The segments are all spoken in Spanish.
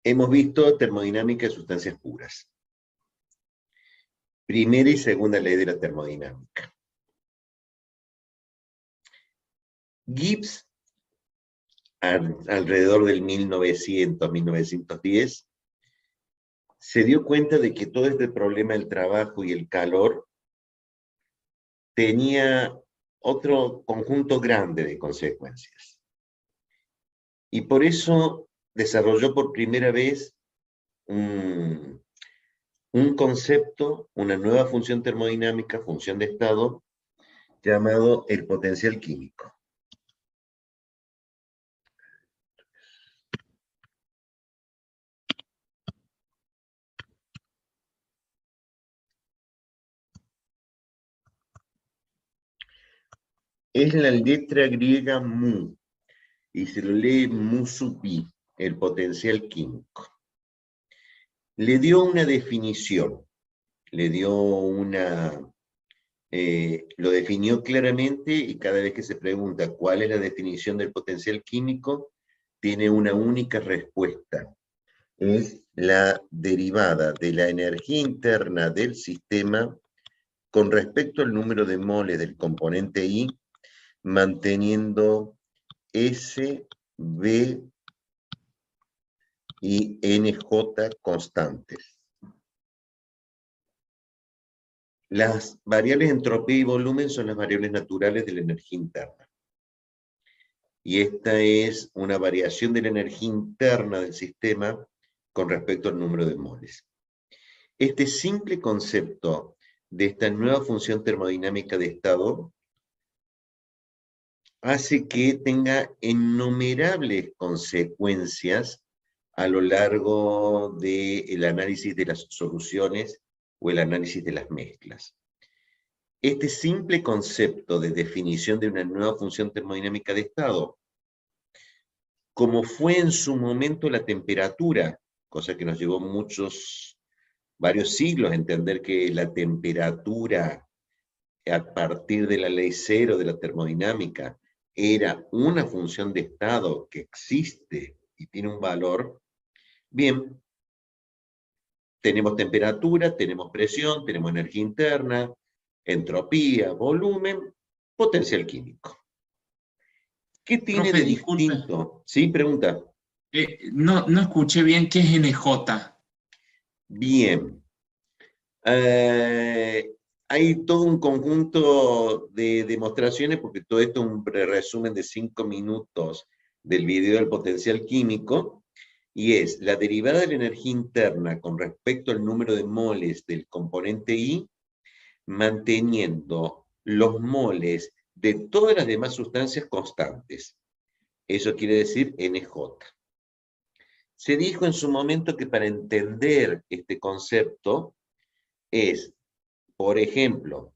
Hemos visto termodinámica de sustancias puras. Primera y segunda ley de la termodinámica. Gibbs, alrededor del 1900, 1910, se dio cuenta de que todo este problema del trabajo y el calor tenía otro conjunto grande de consecuencias. Y por eso desarrolló por primera vez un concepto, una nueva función termodinámica, función de estado, llamado el potencial químico. Es la letra griega mu, y se lo lee mu sub i, el potencial químico. Le dio una definición, le dio lo definió claramente, y cada vez que se pregunta cuál es la definición del potencial químico, tiene una única respuesta. Es la derivada de la energía interna del sistema con respecto al número de moles del componente I, manteniendo S, B y NJ constantes. Las variables entropía y volumen son las variables naturales de la energía interna. Y esta es una variación de la energía interna del sistema con respecto al número de moles. Este simple concepto de esta nueva función termodinámica de estado hace que tenga innumerables consecuencias a lo largo del análisis de las soluciones o el análisis de las mezclas. Este simple concepto de definición de una nueva función termodinámica de estado, como fue en su momento la temperatura, cosa que nos llevó varios siglos a entender que la temperatura a partir de la ley cero de la termodinámica era una función de estado que existe y tiene un valor. Bien, tenemos temperatura, tenemos presión, tenemos energía interna, entropía, volumen, potencial químico. ¿Qué tiene Profe, de disculpe, distinto? Sí, pregunta. no escuché bien qué es NJ. Bien. Hay todo un conjunto de demostraciones, porque todo esto es un resumen de 5 minutos del video del potencial químico, y es la derivada de la energía interna con respecto al número de moles del componente I, manteniendo los moles de todas las demás sustancias constantes. Eso quiere decir NJ. Se dijo en su momento que para entender este concepto es, por ejemplo,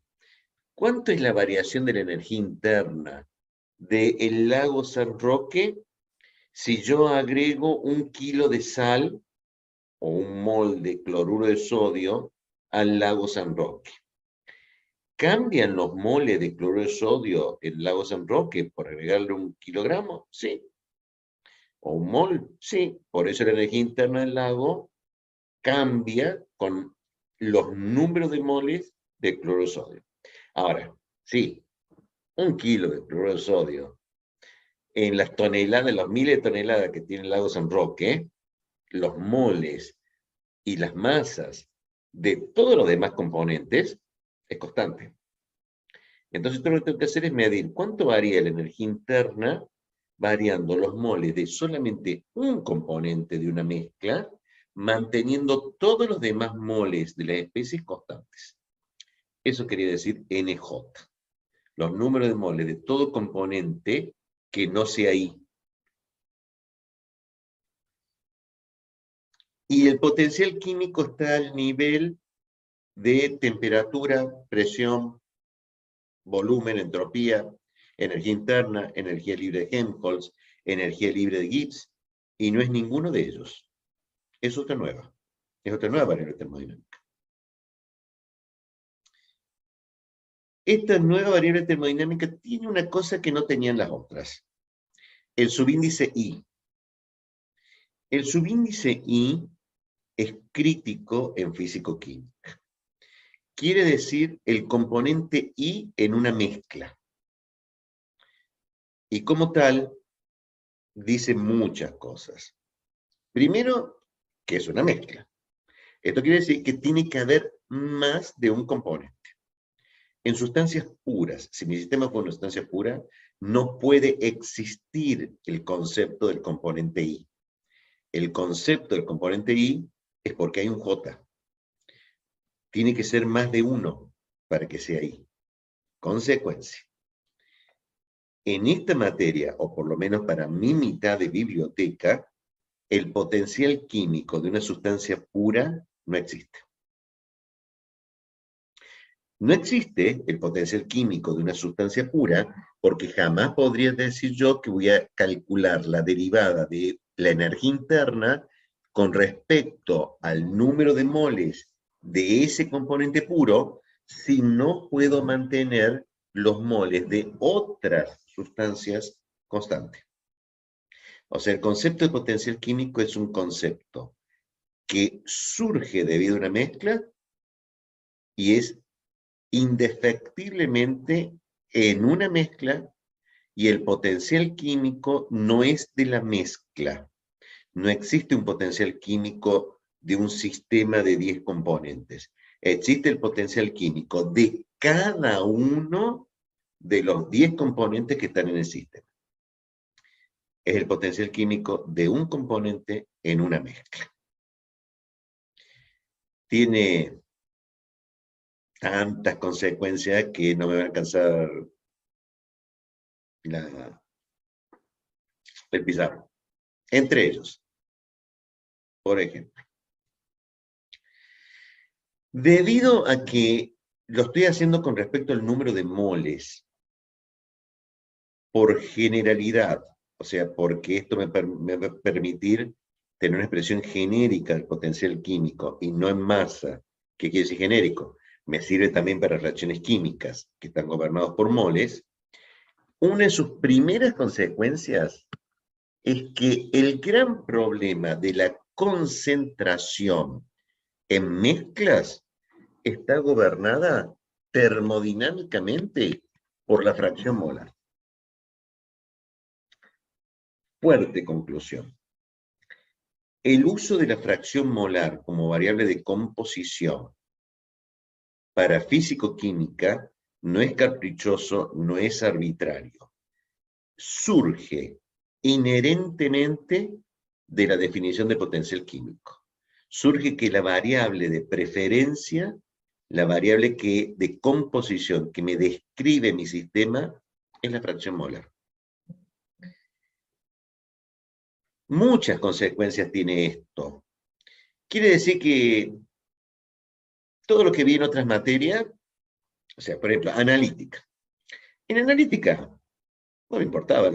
¿cuánto es la variación de la energía interna del lago San Roque si yo agrego 1 kilo de sal o 1 mol de cloruro de sodio al lago San Roque? ¿Cambian los moles de cloruro de sodio en el lago San Roque por agregarle 1 kilogramo? Sí. ¿O 1 mol? Sí. Por eso la energía interna del lago cambia con los números de moles de cloruro de sodio. Ahora, sí, 1 kilo de cloruro de sodio en las toneladas, los miles de toneladas que tiene el lago San Roque, los moles y las masas de todos los demás componentes, es constante. Entonces, todo lo que tengo que hacer es medir cuánto varía la energía interna variando los moles de solamente un componente de una mezcla, manteniendo todos los demás moles de las especies constantes. Eso quería decir NJ. Los números de moles de todo componente que no sea I. Y el potencial químico está al nivel de temperatura, presión, volumen, entropía, energía interna, energía libre de Helmholtz, energía libre de Gibbs, y no es ninguno de ellos. Es otra nueva variable termodinámica. Esta nueva variable termodinámica tiene una cosa que no tenían las otras: el subíndice I. El subíndice I es crítico en físico-química. Quiere decir el componente I en una mezcla. Y como tal, dice muchas cosas. Primero, que es una mezcla. Esto quiere decir que tiene que haber más de un componente. En sustancias puras, si mi sistema fuera una sustancia pura, no puede existir el concepto del componente I. El concepto del componente I es porque hay un J. Tiene que ser más de uno para que sea I. Consecuencia. En esta materia, o por lo menos para mi mitad de biblioteca, el potencial químico de una sustancia pura no existe. No existe el potencial químico de una sustancia pura porque jamás podría decir yo que voy a calcular la derivada de la energía interna con respecto al número de moles de ese componente puro si no puedo mantener los moles de otras sustancias constantes. O sea, el concepto de potencial químico es un concepto que surge debido a una mezcla y es indefectiblemente en una mezcla, y el potencial químico no es de la mezcla. No existe un potencial químico de un sistema de 10 componentes. Existe el potencial químico de cada uno de los 10 componentes que están en el sistema. Es el potencial químico de un componente en una mezcla. Tiene tantas consecuencias que no me va a alcanzar el pizarro. Entre ellos, por ejemplo, debido a que lo estoy haciendo con respecto al número de moles, por generalidad, o sea, porque esto me va a permitir tener una expresión genérica del potencial químico y no en masa, que quiere decir genérico, me sirve también para reacciones químicas que están gobernadas por moles. Una de sus primeras consecuencias es que el gran problema de la concentración en mezclas está gobernada termodinámicamente por la fracción molar. Fuerte conclusión. El uso de la fracción molar como variable de composición para físico-química no es caprichoso, no es arbitrario. Surge inherentemente de la definición de potencial químico. Surge que la variable de preferencia, la variable de composición que me describe mi sistema, es la fracción molar. Muchas consecuencias tiene esto. Quiere decir que todo lo que vi en otras materias, o sea, por ejemplo, analítica. En analítica no me importaba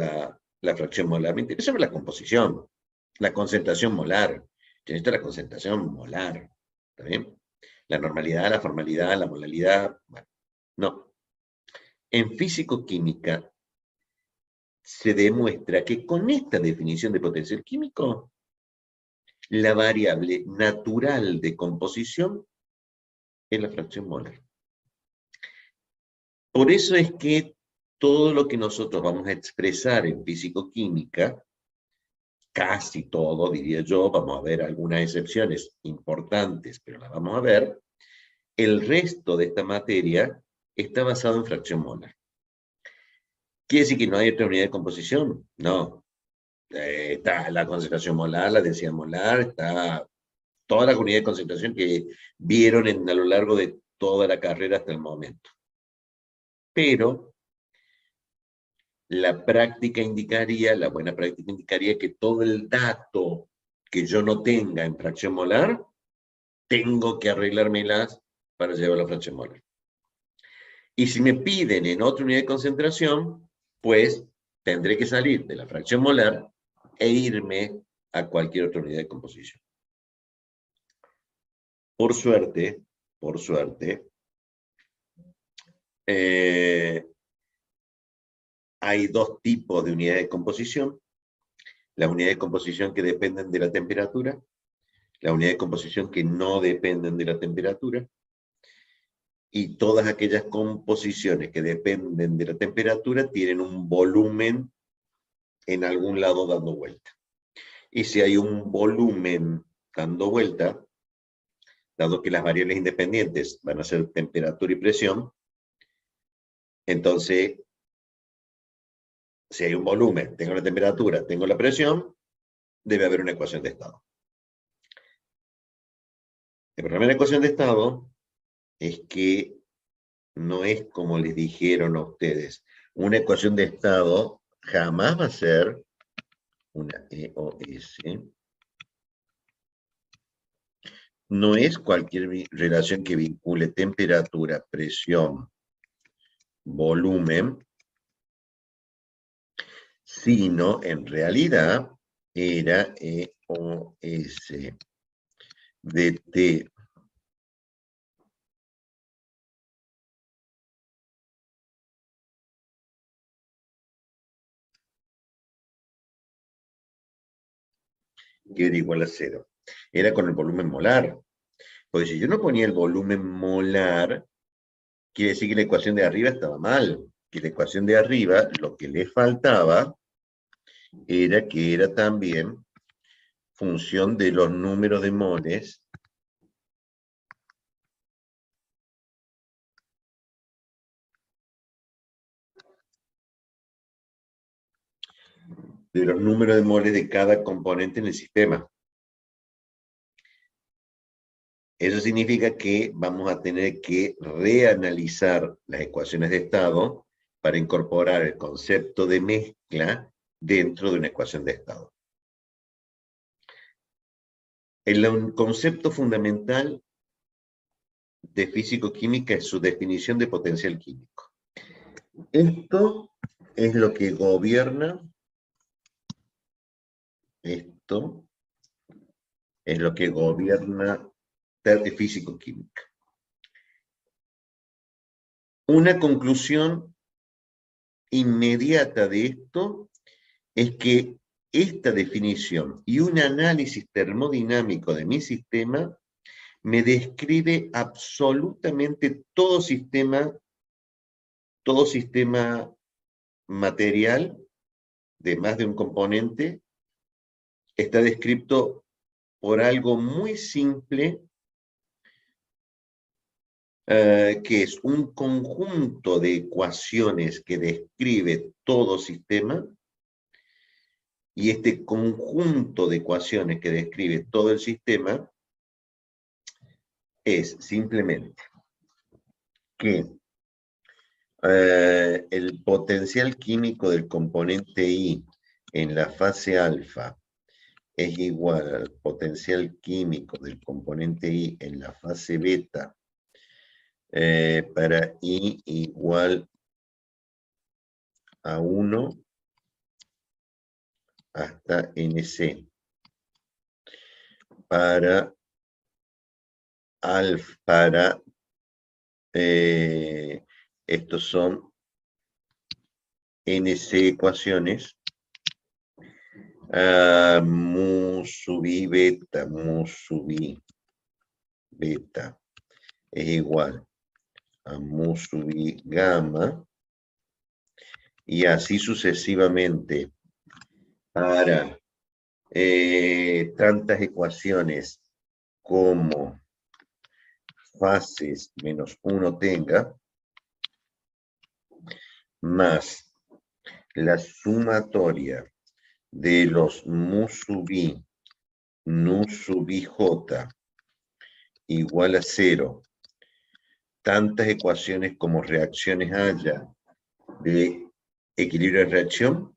la fracción molar, me interesaba la composición, la concentración molar. Yo necesito la concentración molar, ¿está bien? La normalidad, la formalidad, la molalidad, bueno, no. En físico-química se demuestra que con esta definición de potencial químico, la variable natural de composición es la fracción molar. Por eso es que todo lo que nosotros vamos a expresar en físico-química, casi todo, diría yo, vamos a ver algunas excepciones importantes, pero las vamos a ver, el resto de esta materia está basado en fracción molar. ¿Quiere decir que no hay otra unidad de composición? No. Está la concentración molar, la densidad molar, está toda la unidad de concentración que vieron a lo largo de toda la carrera hasta el momento. Pero la práctica indicaría, la buena práctica indicaría que todo el dato que yo no tenga en fracción molar, tengo que arreglármelas para llevar la fracción molar. Y si me piden en otra unidad de concentración, pues tendré que salir de la fracción molar e irme a cualquier otra unidad de composición. Por suerte, hay dos tipos de unidades de composición. las unidades de composición que dependen de la temperatura, las unidades de composición que no dependen de la temperatura, y todas aquellas composiciones que dependen de la temperatura tienen un volumen en algún lado dando vuelta. Y si hay un volumen dando vuelta, dado que las variables independientes van a ser temperatura y presión, entonces, si hay un volumen, tengo la temperatura, tengo la presión, debe haber una ecuación de estado. El problema de la ecuación de estado es que no es como les dijeron a ustedes. Una ecuación de estado jamás va a ser una EOS. No es cualquier relación que vincule temperatura, presión, volumen, sino en realidad era EOS de T que era igual a 0. Era con el volumen molar. Porque si yo no ponía el volumen molar, quiere decir que la ecuación de arriba estaba mal. Que la ecuación de arriba, lo que le faltaba, era que era también función de los números de moles de cada componente en el sistema. Eso significa que vamos a tener que reanalizar las ecuaciones de estado para incorporar el concepto de mezcla dentro de una ecuación de estado. El concepto fundamental de físico-química es su definición de potencial químico. Esto es lo que gobierna, de físico-química. Una conclusión inmediata de esto es que esta definición y un análisis termodinámico de mi sistema me describe absolutamente todo sistema material de más de un componente está descrito por algo muy simple, que es un conjunto de ecuaciones que describe todo sistema, y este conjunto de ecuaciones que describe todo el sistema es simplemente que el potencial químico del componente I en la fase alfa es igual al potencial químico del componente I en la fase beta para I igual a 1 hasta NC. Para alfa, estos son NC ecuaciones, mu sub I beta, mu sub I beta es igual a mu sub I gamma, y así sucesivamente para tantas ecuaciones como fases menos 1 tenga, más la sumatoria de los mu sub I, nu sub I j igual a 0, tantas ecuaciones como reacciones haya de equilibrio de reacción,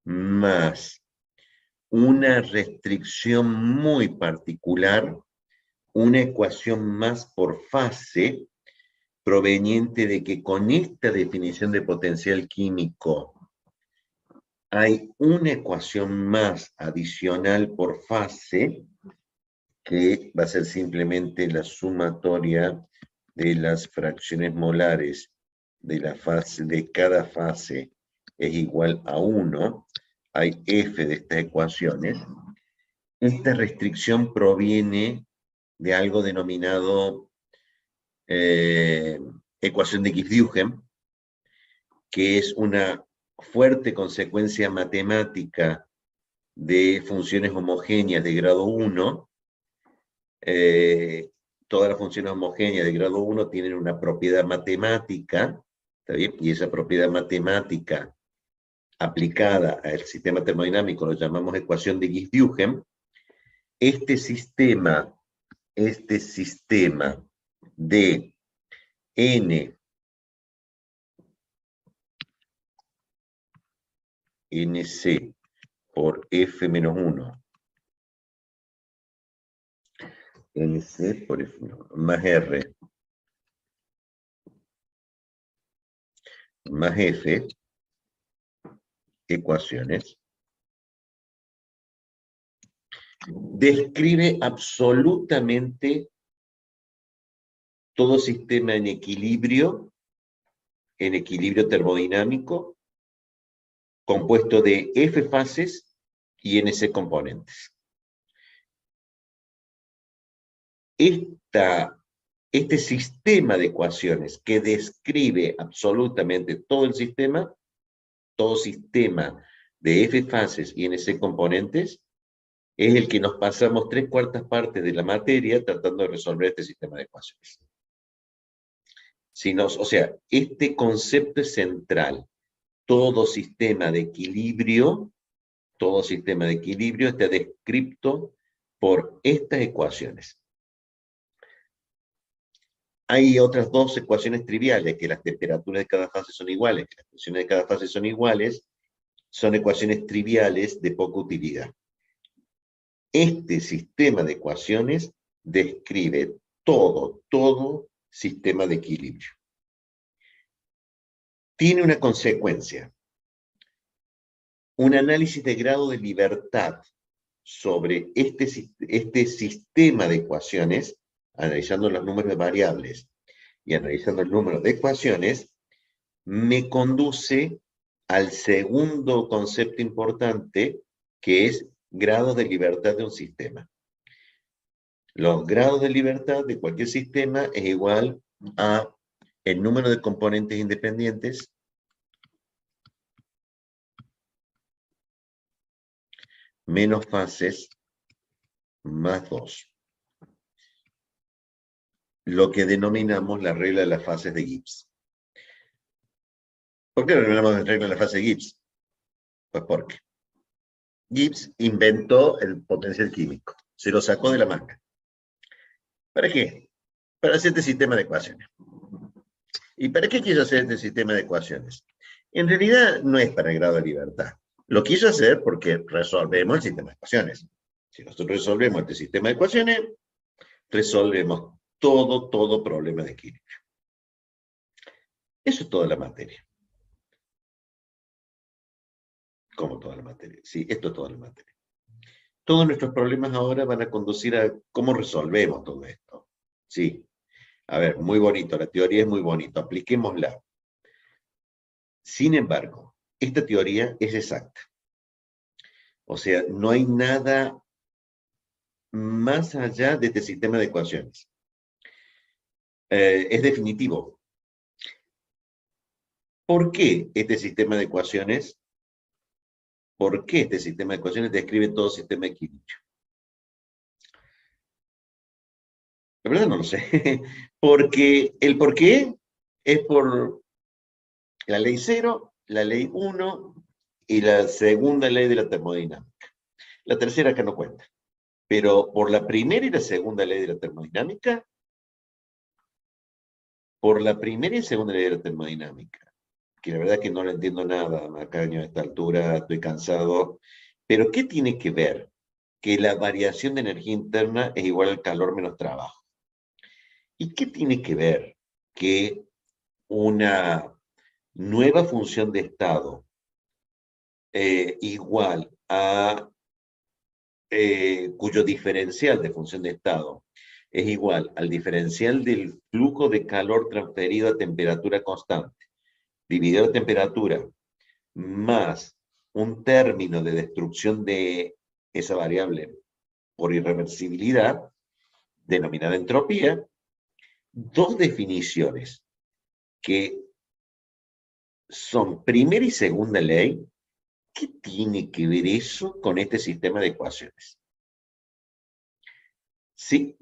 más una restricción muy particular, una ecuación más por fase, proveniente de que con esta definición de potencial químico hay una ecuación más adicional por fase, que va a ser simplemente la sumatoria de las fracciones molares de cada fase es igual a 1, hay f de estas ecuaciones, esta restricción proviene de algo denominado ecuación de Gibbs-Duhem, que es una fuerte consecuencia matemática de funciones homogéneas de grado 1. Todas las funciones homogéneas de grado 1 tienen una propiedad matemática, ¿está bien? Y esa propiedad matemática aplicada al sistema termodinámico lo llamamos ecuación de Gibbs-Duhem. Este sistema de n nc por f menos 1 nc por f más r más f ecuaciones describe absolutamente todo sistema en equilibrio termodinámico, compuesto de F fases y NC componentes. Este sistema de ecuaciones que describe absolutamente todo el sistema, todo sistema de F fases y NC componentes, es el que nos pasamos 3/4 partes de la materia tratando de resolver este sistema de ecuaciones. O sea, este concepto es central. Todo sistema de equilibrio está descrito por estas ecuaciones. Hay otras dos ecuaciones triviales, que las temperaturas de cada fase son iguales, que las presiones de cada fase son iguales, son ecuaciones triviales de poca utilidad. Este sistema de ecuaciones describe todo sistema de equilibrio. Tiene una consecuencia. Un análisis de grado de libertad sobre este sistema de ecuaciones, analizando los números de variables y analizando el número de ecuaciones, me conduce al segundo concepto importante, que es grado de libertad de un sistema. Los grados de libertad de cualquier sistema es igual a el número de componentes independientes menos fases más 2. Lo que denominamos la regla de las fases de Gibbs. ¿Por qué lo denominamos la regla de la fase de Gibbs? Pues porque Gibbs inventó el potencial químico. Se lo sacó de la manga. ¿Para qué? Para hacer este sistema de ecuaciones. ¿Y para qué quiso hacer este sistema de ecuaciones? En realidad no es para el grado de libertad. Lo quiso hacer porque resolvemos el sistema de ecuaciones. Si nosotros resolvemos este sistema de ecuaciones, resolvemos todo problema de equilibrio. Eso es toda la materia. ¿Cómo toda la materia? Sí, esto es toda la materia. Todos nuestros problemas ahora van a conducir a cómo resolvemos todo esto. Sí. A ver, muy bonito, la teoría es muy bonita, apliquémosla. Sin embargo, esta teoría es exacta. O sea, no hay nada más allá de este sistema de ecuaciones. Es definitivo. ¿Por qué este sistema de ecuaciones? ¿Por qué este sistema de ecuaciones describe todo sistema de equilibrio? La verdad no lo sé. Porque el por qué es por la ley 0, la ley 1 y la segunda ley de la termodinámica. La tercera acá no cuenta. Pero por la primera y la segunda ley de la termodinámica, que la verdad que no le entiendo nada, Macaño, a esta altura estoy cansado, pero ¿qué tiene que ver? Que la variación de energía interna es igual al calor menos trabajo. ¿Y qué tiene que ver que una nueva función de estado igual a cuyo diferencial de función de estado es igual al diferencial del flujo de calor transferido a temperatura constante, dividido la temperatura, más un término de destrucción de esa variable por irreversibilidad, denominada entropía, dos definiciones que son primera y segunda ley. ¿Qué tiene que ver eso con este sistema de ecuaciones? Sí,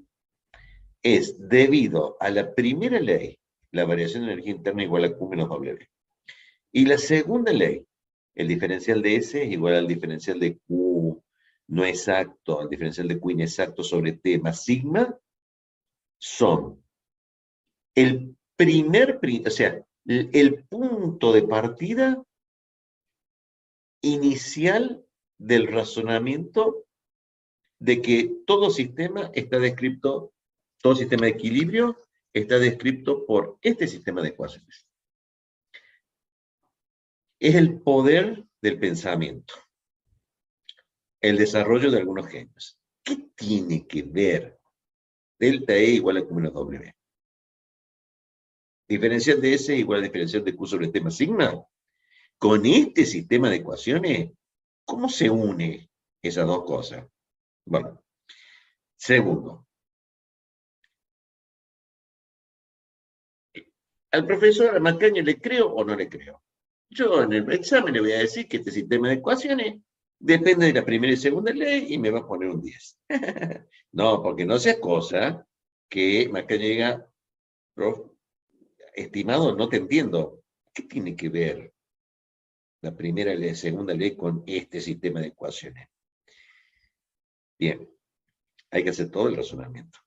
es debido a la primera ley, la variación de energía interna igual a Q menos W. Y la segunda ley, el diferencial de S es igual al diferencial de Q no exacto, al diferencial de Q inexacto sobre T más sigma, son el o sea, el punto de partida inicial del razonamiento de que todo sistema está descrito, todo sistema de equilibrio está descrito por este sistema de ecuaciones. Es el poder del pensamiento, el desarrollo de algunos genios. ¿Qué tiene que ver delta E igual a Q menos W? Diferencial de S igual a diferencial de Q sobre T más sigma. Con este sistema de ecuaciones, ¿cómo se une esas dos cosas? Bueno, segundo, al profesor Macaño le creo o no le creo. Yo en el examen le voy a decir que este sistema de ecuaciones depende de la primera y segunda ley y me va a poner un 10. No, porque no sea cosa que Macaño diga, prof, estimado, no te entiendo. ¿Qué tiene que ver la primera y la segunda ley con este sistema de ecuaciones? Bien, hay que hacer todo el razonamiento.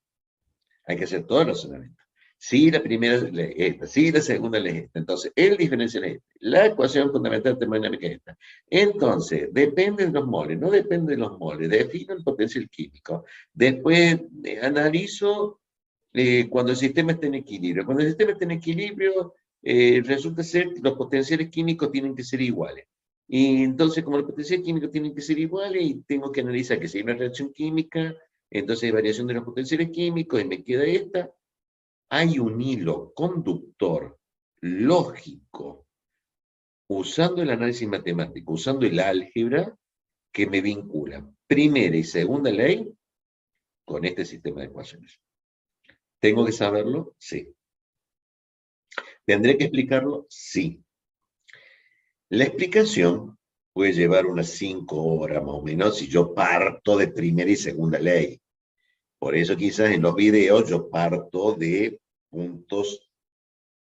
Hay que hacer todo el razonamiento. Si la primera ley es esta, si la segunda ley es esta, entonces el diferencial es esta, la ecuación fundamental termodinámica es esta. Entonces, depende de los moles, no depende de los moles, defino el potencial químico, después analizo cuando el sistema está en equilibrio. Cuando el sistema está en equilibrio, resulta ser que los potenciales químicos tienen que ser iguales. Y entonces, como los potenciales químicos tienen que ser iguales, y tengo que analizar que si hay una reacción química, entonces hay variación de los potenciales químicos, y me queda esta. Hay un hilo conductor lógico, usando el análisis matemático, usando el álgebra, que me vincula primera y segunda ley con este sistema de ecuaciones. ¿Tengo que saberlo? Sí. ¿Tendré que explicarlo? Sí. La explicación puede llevar unas 5 horas más o menos si yo parto de primera y segunda ley. Por eso quizás en los videos yo parto de puntos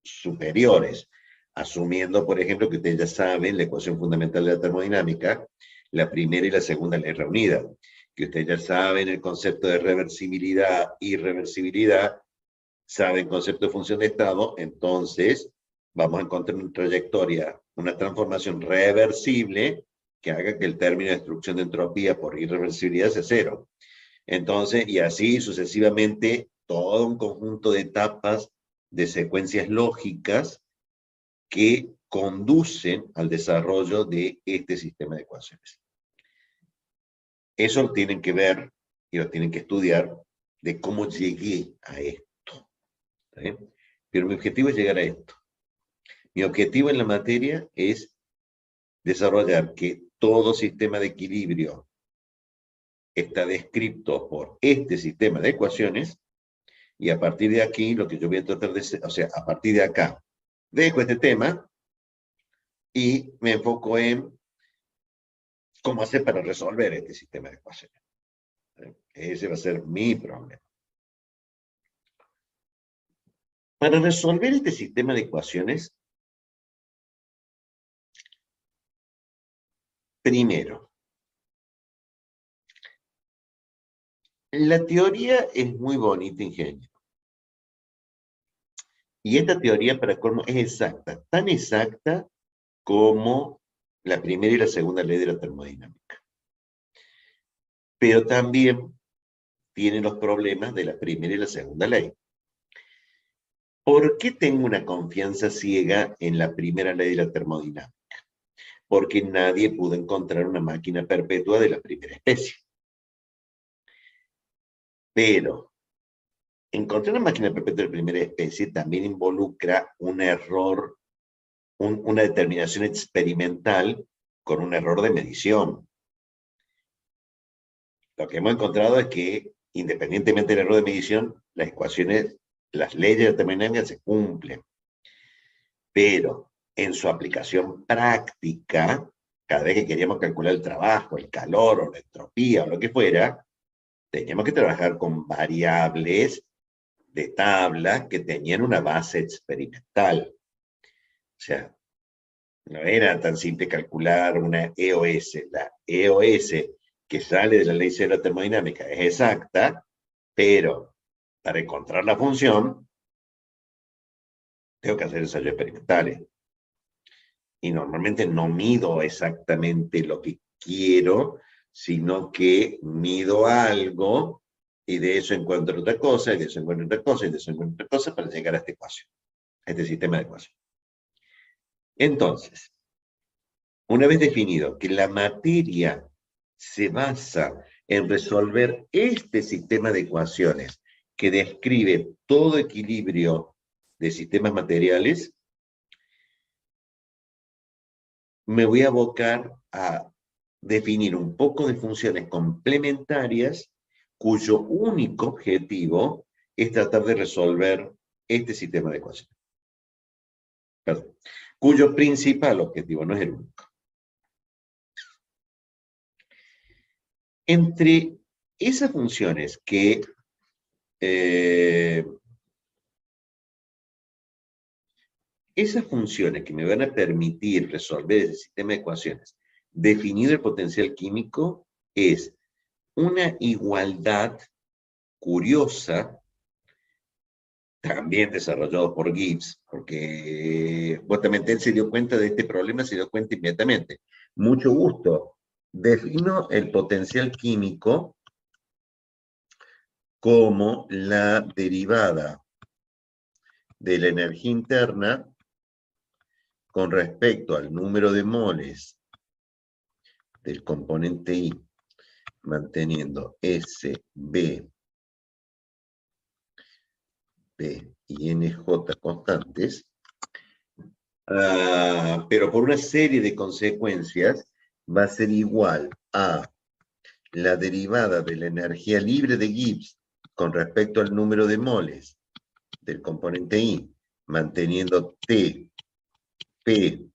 superiores, asumiendo, por ejemplo, que ustedes ya saben la ecuación fundamental de la termodinámica, la primera y la segunda ley reunida, que ustedes ya saben el concepto de reversibilidad y irreversibilidad, saben el concepto de función de estado, entonces vamos a encontrar una trayectoria, una transformación reversible que haga que el término de destrucción de entropía por irreversibilidad sea cero. Entonces, y así sucesivamente, todo un conjunto de etapas, de secuencias lógicas que conducen al desarrollo de este sistema de ecuaciones. Eso lo tienen que ver y lo tienen que estudiar de cómo llegué a esto. ¿Sí? Pero mi objetivo es llegar a esto. Mi objetivo en la materia es desarrollar que todo sistema de equilibrio está descrito por este sistema de ecuaciones, y a partir de aquí lo que yo voy a tratar de hacer, o sea, a partir de acá, dejo este tema y me enfoco en cómo hacer para resolver este sistema de ecuaciones. Ese va a ser mi problema. Para resolver este sistema de ecuaciones, primero, la teoría es muy bonita, ingeniero. Y esta teoría, para colmo, es exacta, tan exacta como la primera y la segunda ley de la termodinámica. Pero también tiene los problemas de la primera y la segunda ley. ¿Por qué tengo una confianza ciega en la primera ley de la termodinámica? Porque nadie pudo encontrar una máquina perpetua de la primera especie. Pero encontrar una máquina perpetua de la primera especie también involucra un error, una determinación experimental con un error de medición. Lo que hemos encontrado es que, independientemente del error de medición, las ecuaciones, las leyes de termodinámica se cumplen. Pero en su aplicación práctica, cada vez que queríamos calcular el trabajo, el calor o la entropía o lo que fuera, teníamos que trabajar con variables de tabla que tenían una base experimental. O sea, no era tan simple calcular una EOS. La EOS que sale de la ley cero de termodinámica es exacta, pero para encontrar la función tengo que hacer ensayos experimentales. Y normalmente no mido exactamente lo que quiero, sino que mido algo y de eso encuentro otra cosa, y de eso encuentro otra cosa, y de eso encuentro otra cosa para llegar a esta ecuación, a este sistema de ecuación. Entonces, una vez definido que la materia se basa en resolver este sistema de ecuaciones que describe todo equilibrio de sistemas materiales, me voy a abocar a definir un poco de funciones complementarias cuyo único objetivo es tratar de resolver este sistema de ecuaciones. Perdón. Cuyo principal objetivo, no es el único. Entre esas funciones que me van a permitir resolver ese sistema de ecuaciones, definido el potencial químico, es una igualdad curiosa, también desarrollado por Gibbs, porque justamente él se dio cuenta de este problema, se dio cuenta inmediatamente. Mucho gusto. Defino el potencial químico como la derivada de la energía interna con respecto al número de moles del componente I, manteniendo S, B, P y NJ constantes, pero por una serie de consecuencias va a ser igual a la derivada de la energía libre de Gibbs con respecto al número de moles del componente I, manteniendo T, P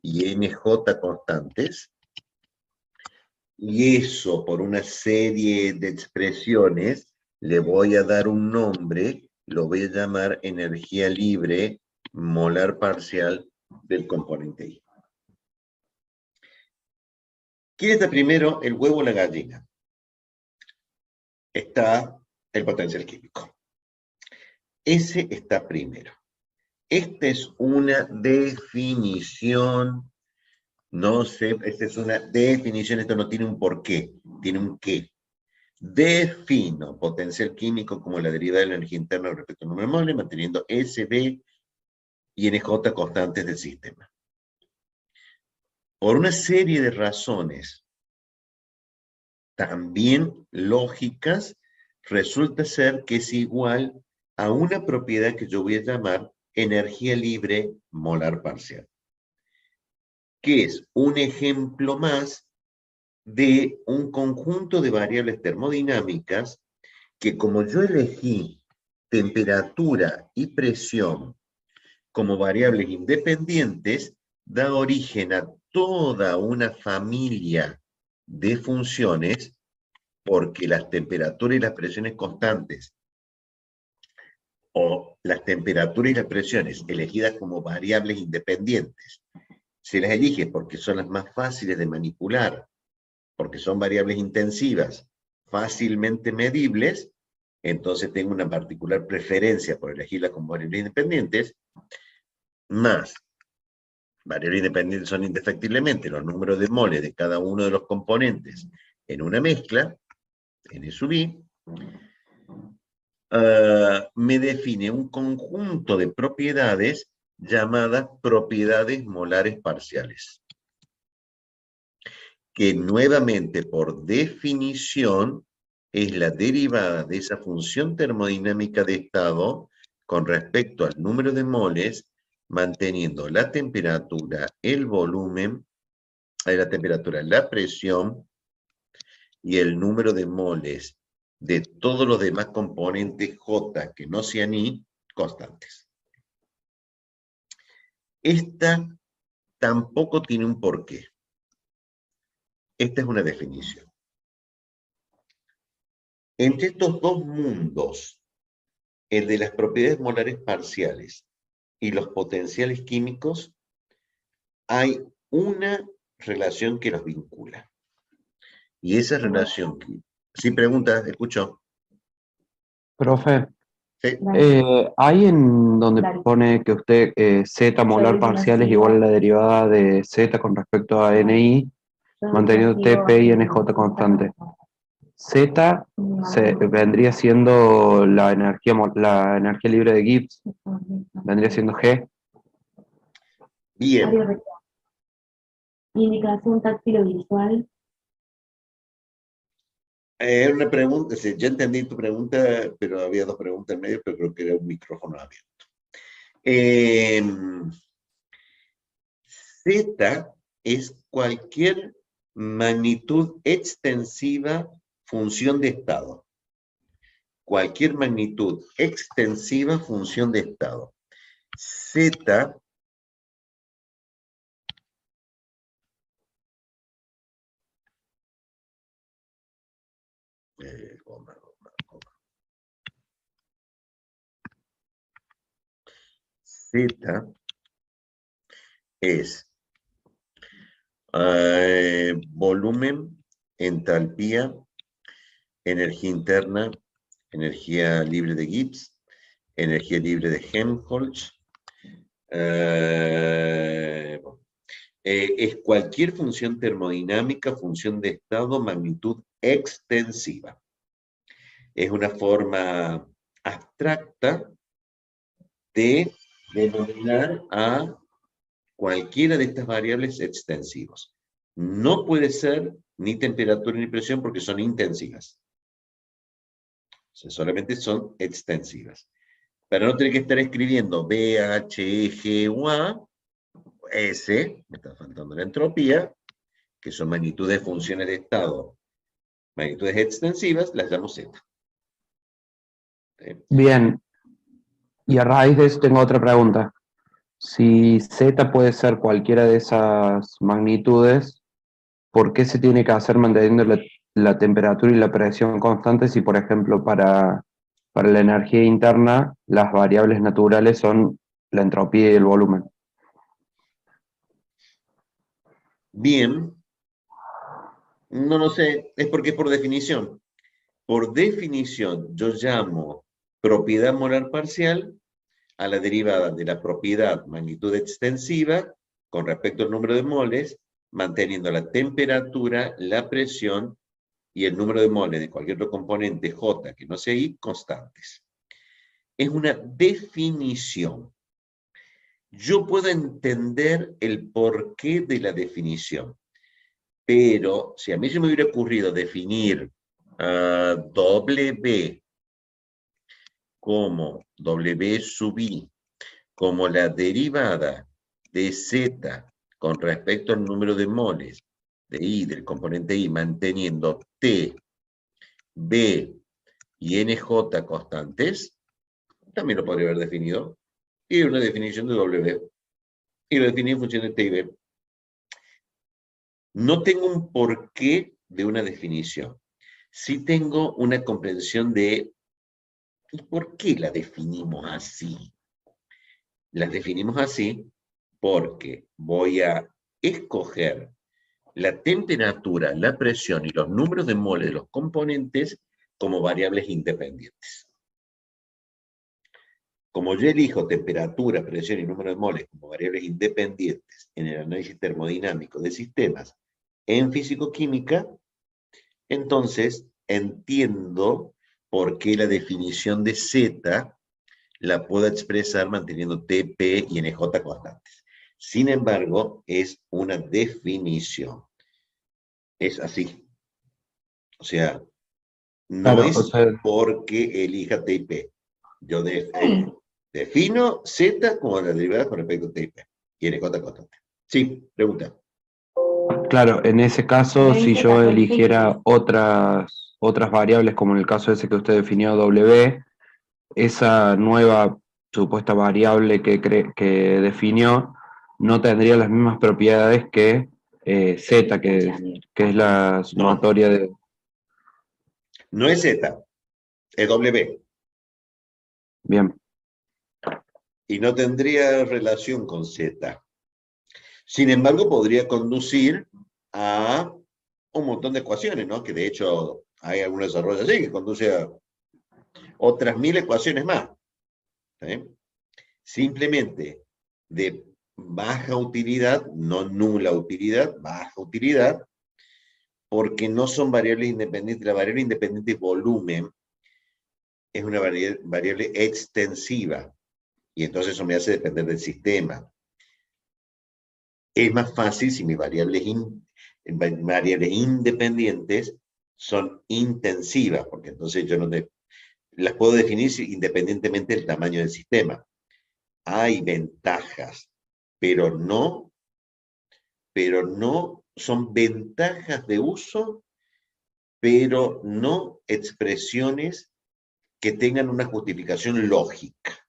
y NJ constantes, y eso por una serie de expresiones le voy a dar un nombre, lo voy a llamar energía libre molar parcial del componente I. ¿Quién está primero, el huevo o la gallina? Está el potencial químico. Ese está primero. Esta es una definición, no sé, esta es una definición, esto no tiene un porqué, tiene un qué. Defino potencial químico como la derivada de la energía interna respecto al número de moles, manteniendo S, B y NJ constantes del sistema. Por una serie de razones también lógicas, resulta ser que es igual a una propiedad que yo voy a llamar energía libre molar parcial, que es un ejemplo más de un conjunto de variables termodinámicas que, como yo elegí temperatura y presión como variables independientes, da origen a toda una familia de funciones, porque las temperaturas y las presiones constantes, o las temperaturas y las presiones elegidas como variables independientes, se las elige porque son las más fáciles de manipular, porque son variables intensivas, fácilmente medibles, entonces tengo una particular preferencia por elegirlas como variables independientes, más variables independientes son indefectiblemente los números de moles de cada uno de los componentes en una mezcla, N sub I, me define un conjunto de propiedades llamadas propiedades molares parciales, que nuevamente por definición es la derivada de esa función termodinámica de estado con respecto al número de moles manteniendo la temperatura, el volumen, la temperatura, la presión y el número de moles de todos los demás componentes J que no sean I constantes. Esta tampoco tiene un porqué. Esta es una definición. Entre estos dos mundos, el de las propiedades molares parciales y los potenciales químicos, hay una relación que los vincula. Y esa relación... Sí, pregunta, escucho. Profe, Sí. hay en donde pone que usted Z molar parcial es igual a la derivada de Z con respecto a NI, manteniendo TP y NJ constante. Z vendría siendo la energía libre de Gibbs, vendría siendo G. Bien. Indicación táctil o visual. Una pregunta, ya entendí tu pregunta, pero había dos preguntas en medio, pero creo que era un micrófono abierto. Z es cualquier magnitud extensiva función de estado. Cualquier magnitud extensiva función de estado. Z Z es volumen, entalpía, energía interna, energía libre de Gibbs, energía libre de Helmholtz. Es cualquier función termodinámica, función de estado, magnitud extensiva. Es una forma abstracta de denominar a cualquiera de estas variables extensivos. No puede ser ni temperatura ni presión porque son intensivas. O sea, solamente son extensivas. Para no tener que estar escribiendo B, H, E, G o A, S, me está faltando la entropía, que son magnitudes de funciones de estado, magnitudes extensivas, las llamo Z. ¿Sí? Bien, y a raíz de eso tengo otra pregunta. Si Z puede ser cualquiera de esas magnitudes, ¿por qué se tiene que hacer manteniendo la temperatura y la presión constantes si, por ejemplo, para la energía interna las variables naturales son la entropía y el volumen? Bien, no lo sé, es porque es por definición. Por definición, yo llamo propiedad molar parcial a la derivada de la propiedad magnitud extensiva con respecto al número de moles, manteniendo la temperatura, la presión y el número de moles de cualquier otro componente J que no sea I constantes. Es una definición. Yo puedo entender el porqué de la definición, pero si a mí se me hubiera ocurrido definir W como W sub I, como la derivada de Z con respecto al número de moles de I, del componente I, manteniendo T, B y NJ constantes, también lo podría haber definido. Y una definición de W. Y lo definí en función de T y B. No tengo un porqué de una definición. Sí tengo una comprensión de ¿por qué la definimos así? Las definimos así porque voy a escoger la temperatura, la presión y los números de moles de los componentes como variables independientes. Como yo elijo temperatura, presión y número de moles como variables independientes en el análisis termodinámico de sistemas en físico-química, entonces entiendo por qué la definición de Z la puedo expresar manteniendo T, P y NJ constantes. Sin embargo, es una definición. Es así. O sea, no Claro, es o sea, porque elija T y P. Yo Defino Z como la derivada con respecto a TIP. Y NJ constante. Sí, pregunta. Claro, en ese caso, si yo eligiera otras variables, como en el caso ese que usted definió W, esa nueva supuesta variable que definió no tendría las mismas propiedades que Z, que es la sumatoria de... No es Z, es W. Bien, Y no tendría relación con Z. Sin embargo, podría conducir a un montón de ecuaciones, ¿no? Que de hecho hay algunos desarrollos así que conduce a otras 1000 ecuaciones más. ¿Sí? Simplemente de baja utilidad, no nula utilidad, baja utilidad, porque no son variables independientes. La variable independiente volumen es una variable extensiva, y entonces eso me hace depender del sistema. Es más fácil si mis variables independientes son intensivas, porque entonces yo no las puedo definir independientemente del tamaño del sistema. Hay ventajas, pero no son ventajas de uso, pero no expresiones que tengan una justificación lógica.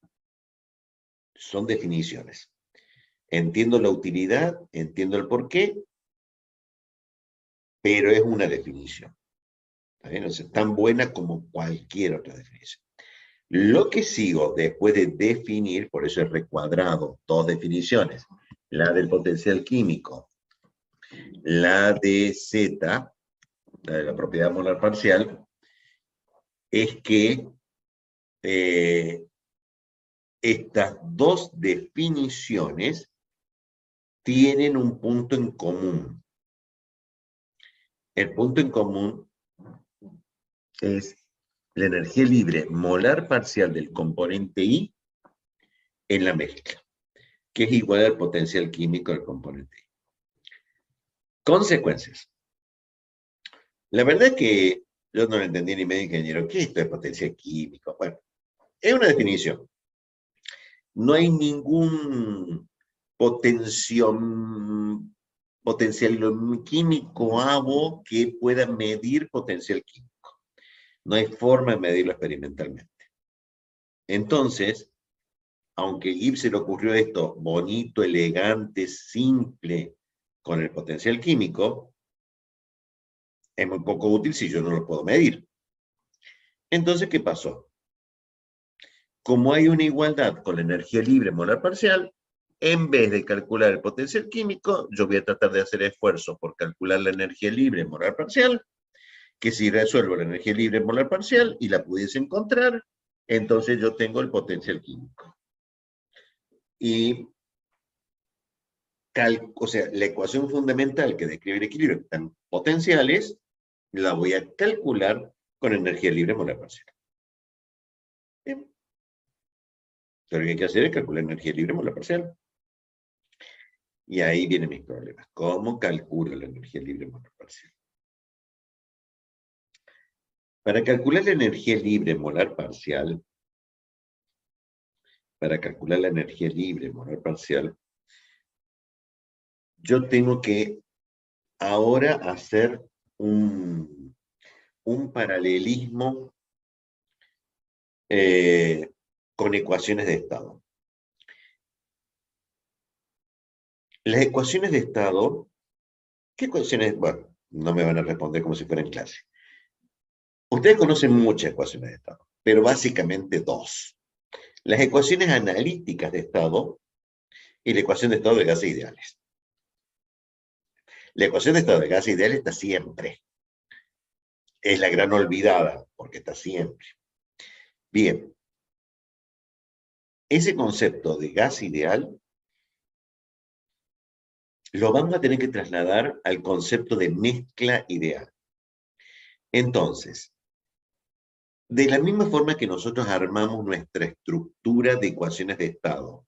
Son definiciones. Entiendo la utilidad, entiendo el porqué, pero es una definición. Es tan buena como cualquier otra definición. Lo que sigo después de definir, por eso he recuadrado dos definiciones, la del potencial químico, la de Z, la de la propiedad molar parcial, es que estas dos definiciones tienen un punto en común. El punto en común es la energía libre molar parcial del componente I en la mezcla, que es igual al potencial químico del componente I. Consecuencias. La verdad es que yo no lo entendí ni medio ingeniero. ¿Qué es esto de potencial químico? Bueno, es una definición. No hay ningún potencial químico ABO que pueda medir potencial químico. No hay forma de medirlo experimentalmente. Entonces, aunque Gibbs se le ocurrió esto bonito, elegante, simple, con el potencial químico, es muy poco útil si yo no lo puedo medir. Entonces, ¿qué pasó? Como hay una igualdad con la energía libre molar parcial, en vez de calcular el potencial químico, yo voy a tratar de hacer esfuerzos por calcular la energía libre molar parcial, que si resuelvo la energía libre molar parcial y la pudiese encontrar, entonces yo tengo el potencial químico. Y, o sea, la ecuación fundamental que describe el equilibrio en potenciales, la voy a calcular con energía libre molar parcial. Bien. Lo que hay que hacer es calcular energía libre molar parcial. Y ahí vienen mis problemas. ¿Cómo calculo la energía libre molar parcial? Para calcular la energía libre molar parcial, yo tengo que ahora hacer un paralelismo con ecuaciones de estado. Las ecuaciones de estado, ¿qué ecuaciones? Bueno, no me van a responder como si fuera en clase. Ustedes conocen muchas ecuaciones de estado, pero básicamente dos. Las ecuaciones analíticas de estado y la ecuación de estado de gases ideales. La ecuación de estado de gases ideales está siempre. Es la gran olvidada, porque está siempre. Bien. Ese concepto de gas ideal lo vamos a tener que trasladar al concepto de mezcla ideal. Entonces, de la misma forma que nosotros armamos nuestra estructura de ecuaciones de estado,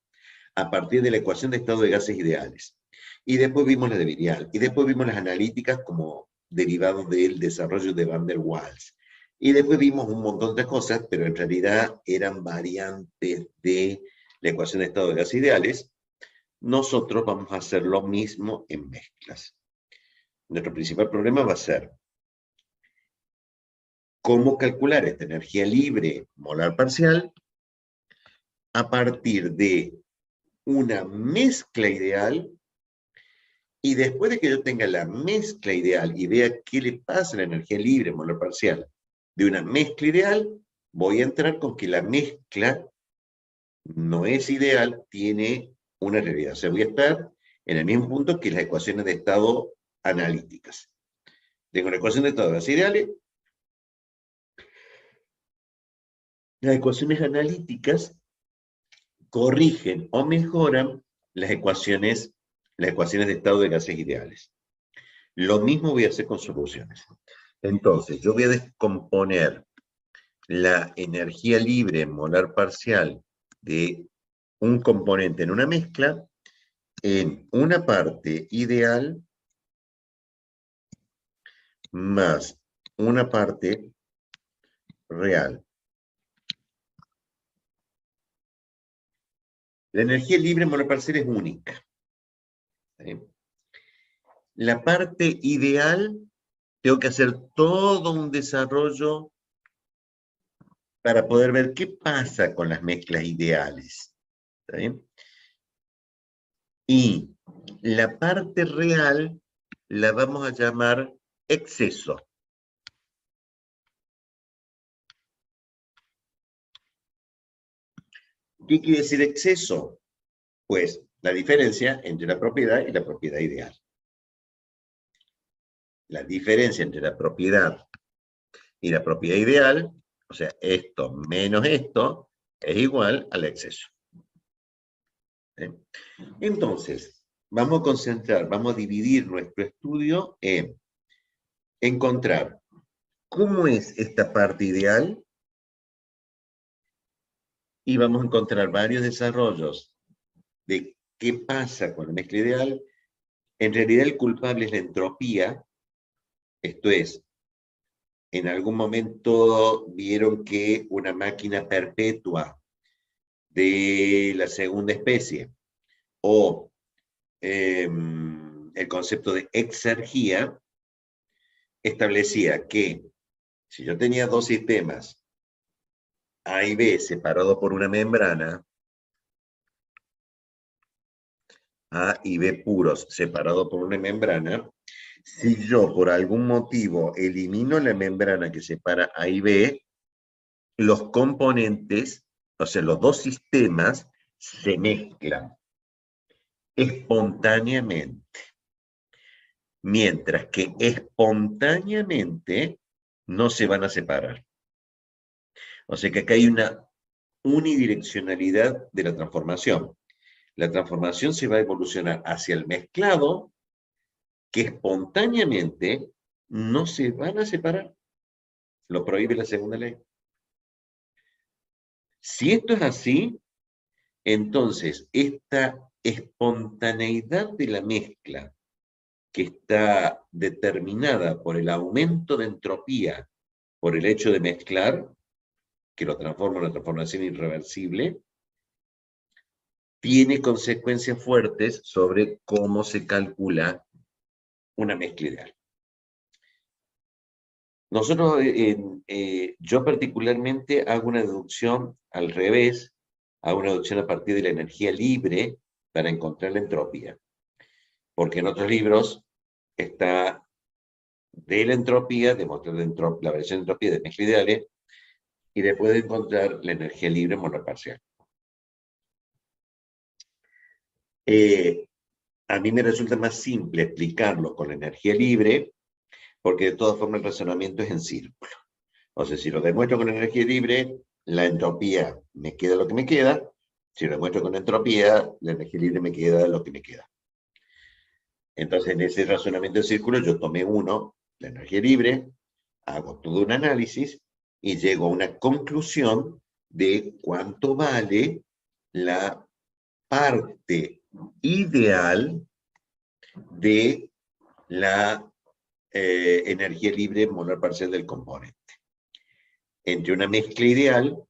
a partir de la ecuación de estado de gases ideales, y después vimos la de Virial, y después vimos las analíticas como derivados del desarrollo de Van der Waals, Y después vimos un montón de cosas, pero en realidad eran variantes de la ecuación de estado de gas ideales. Nosotros vamos a hacer lo mismo en mezclas. Nuestro principal problema va a ser cómo calcular esta energía libre molar parcial a partir de una mezcla ideal, y después de que yo tenga la mezcla ideal y vea qué le pasa a la energía libre molar parcial de una mezcla ideal, voy a entrar con que la mezcla no es ideal, tiene una realidad. O sea, voy a estar en el mismo punto que las ecuaciones de estado analíticas. Tengo una ecuación de estado de gas ideales. Las ecuaciones analíticas corrigen o mejoran las ecuaciones de estado de gases ideales. Lo mismo voy a hacer con soluciones. Entonces, yo voy a descomponer la energía libre molar parcial de un componente en una mezcla en una parte ideal más una parte real. La energía libre molar parcial es única. ¿Sí? La parte ideal, tengo que hacer todo un desarrollo para poder ver qué pasa con las mezclas ideales. ¿Sí? Y la parte real la vamos a llamar exceso. ¿Qué quiere decir exceso? Pues la diferencia entre la propiedad y la propiedad ideal. La diferencia entre la propiedad y la propiedad ideal, o sea, esto menos esto, es igual al exceso. ¿Sí? Entonces, vamos a concentrar, vamos a dividir nuestro estudio en encontrar cómo es esta parte ideal, y vamos a encontrar varios desarrollos de qué pasa con la mezcla ideal. En realidad el culpable es la entropía, esto es, en algún momento vieron que una máquina perpetua de la segunda especie, o el concepto de exergía, establecía que si yo tenía dos sistemas, A y B, separados por una membrana, A y B puros separados por una membrana, si yo por algún motivo elimino la membrana que separa A y B, los componentes, o sea, los dos sistemas, se mezclan espontáneamente. Mientras que espontáneamente no se van a separar. O sea que acá hay una unidireccionalidad de la transformación. La transformación se va a evolucionar hacia el mezclado, que espontáneamente no se van a separar. Lo prohíbe la segunda ley. Si esto es así, entonces esta espontaneidad de la mezcla, que está determinada por el aumento de entropía por el hecho de mezclar, que lo transforma en una transformación irreversible, tiene consecuencias fuertes sobre cómo se calcula una mezcla ideal. Nosotros, yo particularmente hago una deducción al revés, hago una deducción a partir de la energía libre para encontrar la entropía. Porque en otros libros está de la entropía, demostrar la variación de entropía de mezcla ideales, y después de encontrar la energía libre molar parcial. A mí me resulta más simple explicarlo con la energía libre, porque de todas formas el razonamiento es en círculo. O sea, si lo demuestro con energía libre, la entropía me queda lo que me queda. Si lo demuestro con entropía, la energía libre me queda lo que me queda. Entonces, en ese razonamiento en círculo, yo tomé uno, la energía libre, hago todo un análisis y llego a una conclusión de cuánto vale la parte ideal de la energía libre molar parcial del componente. entre una mezcla ideal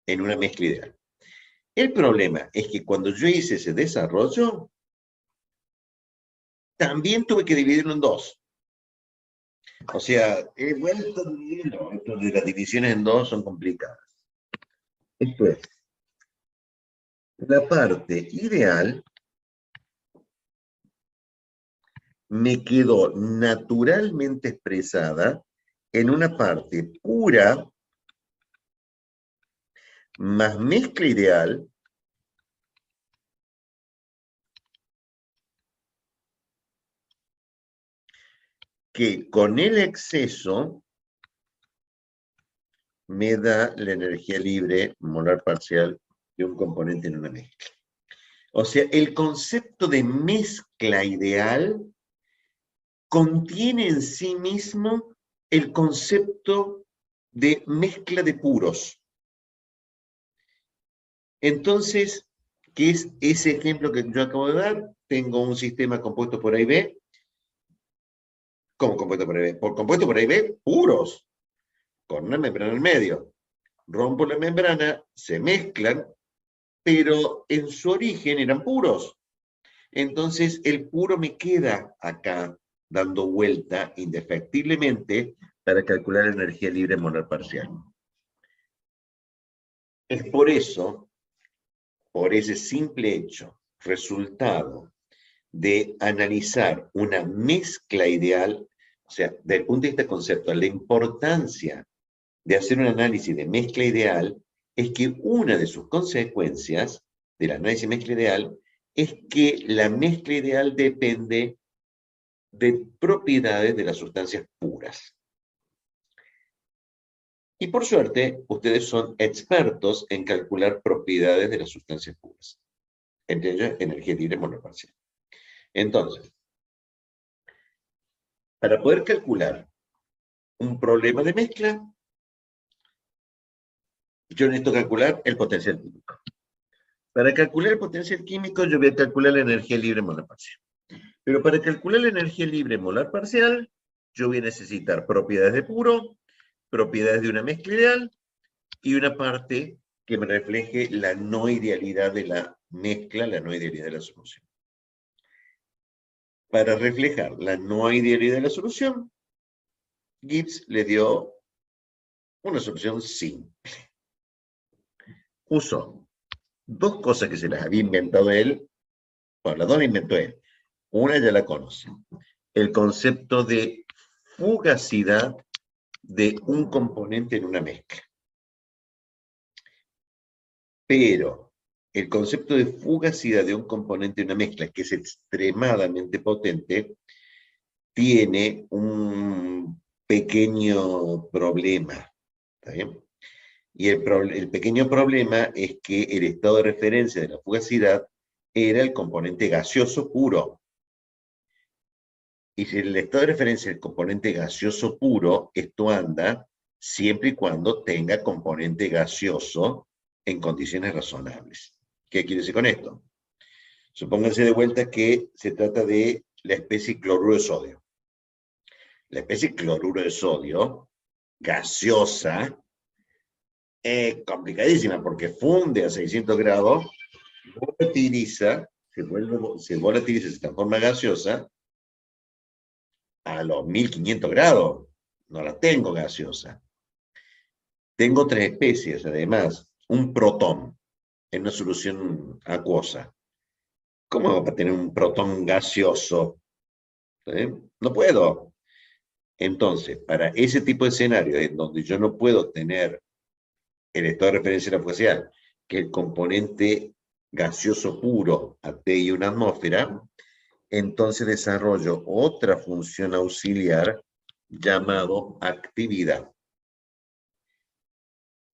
en una mezcla ideal. El problema es que cuando yo hice ese desarrollo, también tuve que dividirlo en dos. O sea, he vuelto a dividirlo. Esto de las divisiones en dos son complicadas. Esto es, la parte ideal me quedó naturalmente expresada en una parte pura más mezcla ideal que con el exceso me da la energía libre molar parcial de un componente en una mezcla. O sea, el concepto de mezcla ideal contiene en sí mismo el concepto de mezcla de puros. Entonces, ¿qué es ese ejemplo que yo acabo de dar? Tengo un sistema compuesto por A y B. ¿Cómo compuesto por A y B? Por compuesto por A y B puros, con una membrana en medio. Rompo la membrana, se mezclan, pero en su origen eran puros. Entonces, el puro me queda acá, dando vuelta indefectiblemente para calcular la energía libre molar parcial. Es por eso, por ese simple hecho, resultado de analizar una mezcla ideal, o sea, desde el punto de vista conceptual, la importancia de hacer un análisis de mezcla ideal es que una de sus consecuencias del análisis de mezcla ideal es que la mezcla ideal depende de propiedades de las sustancias puras. Y por suerte, ustedes son expertos en calcular propiedades de las sustancias puras, entre ellas energía libre molar parcial. Entonces, para poder calcular un problema de mezcla, yo necesito calcular el potencial químico. Para calcular el potencial químico, yo voy a calcular la energía libre molar parcial. Pero para calcular la energía libre molar parcial, yo voy a necesitar propiedades de puro, propiedades de una mezcla ideal y una parte que me refleje la no idealidad de la mezcla, la no idealidad de la solución. Para reflejar la no idealidad de la solución, Gibbs le dio una solución simple. Usó dos cosas que se las había inventado él, bueno, las dos las inventó él. Una ya la conocen. El concepto de fugacidad de un componente en una mezcla. Pero el concepto de fugacidad de un componente en una mezcla, que es extremadamente potente, tiene un pequeño problema. ¿Está bien? Y el pequeño problema es que el estado de referencia de la fugacidad era el componente gaseoso puro. Y si el estado de referencia es el componente gaseoso puro, esto anda siempre y cuando tenga componente gaseoso en condiciones razonables. ¿Qué quiere decir con esto? Supónganse de vuelta que se trata de la especie cloruro de sodio. La especie cloruro de sodio, gaseosa, es complicadísima porque funde a 600 grados, volatiliza, se volatiliza, se transforma gaseosa a los 1500 grados. No la tengo gaseosa. Tengo otras especies, además, un protón en una solución acuosa. ¿Cómo hago para tener un protón gaseoso? No puedo. Entonces, para ese tipo de escenario en donde yo no puedo tener el estado de referencia de la fugacidad, que el componente gaseoso puro a T y una atmósfera, entonces desarrollo otra función auxiliar llamado actividad.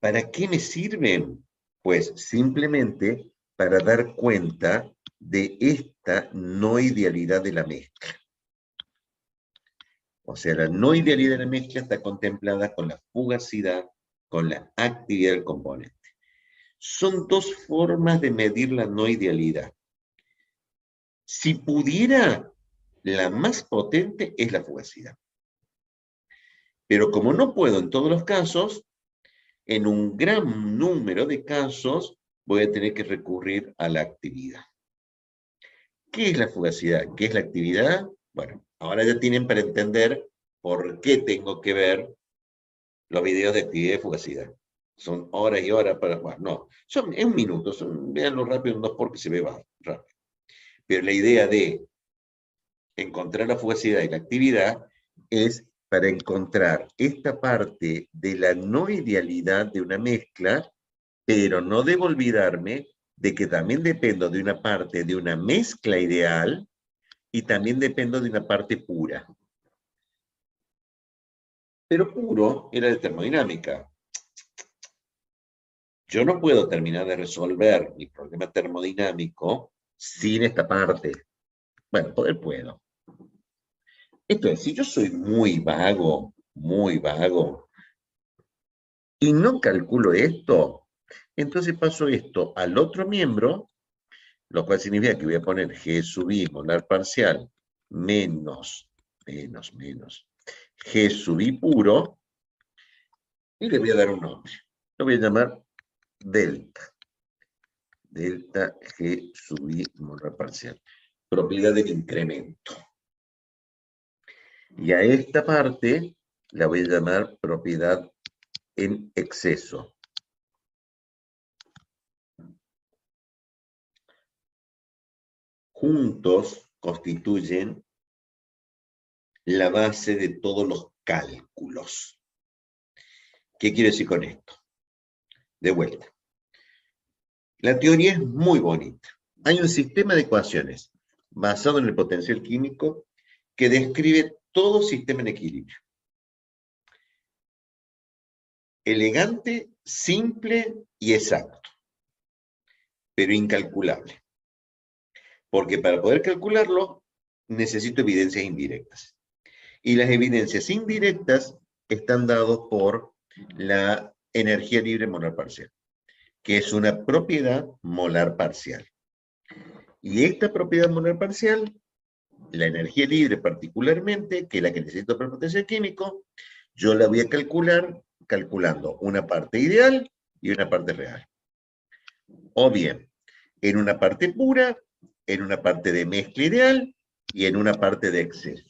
¿Para qué me sirven? Pues simplemente para dar cuenta de esta no idealidad de la mezcla. O sea, la no idealidad de la mezcla está contemplada con la fugacidad, con la actividad del componente. Son dos formas de medir la no idealidad. Si pudiera, la más potente es la fugacidad. Pero como no puedo en todos los casos, En un gran número de casos voy a tener que recurrir a la actividad. ¿Qué es la fugacidad? ¿Qué es la actividad? Bueno, ahora ya tienen para entender por qué tengo que ver los videos de actividad y fugacidad. Son horas y horas para... Bueno, no, es un minuto, véanlo rápido, no porque se ve rápido. Pero la idea de encontrar la fugacidad y la actividad es para encontrar esta parte de la no idealidad de una mezcla, pero no debo olvidarme de que también dependo de una parte de una mezcla ideal y también dependo de una parte pura. Pero puro era de termodinámica. Yo no puedo terminar de resolver mi problema termodinámico sin esta parte. Bueno, poder puedo. Esto es, si yo soy muy vago, y no calculo esto, entonces paso esto al otro miembro, lo cual significa que voy a poner G sub I molar parcial menos G sub I puro, y le voy a dar un nombre. Lo voy a llamar delta. Delta G sub I molar parcial. Propiedad del incremento. Y a esta parte la voy a llamar propiedad en exceso. Juntos constituyen la base de todos los cálculos. ¿Qué quiero decir con esto? De vuelta. La teoría es muy bonita. Hay un sistema de ecuaciones basado en el potencial químico que describe todo sistema en equilibrio. Elegante, simple y exacto, pero incalculable. Porque para poder calcularlo, necesito evidencias indirectas. Y las evidencias indirectas están dadas por la energía libre molar parcial, que es una propiedad molar parcial. Y esta propiedad molar parcial, la energía libre particularmente, que es la que necesito para el potencial químico, yo la voy a calcular calculando una parte ideal y una parte real. O bien, en una parte pura, en una parte de mezcla ideal y en una parte de exceso.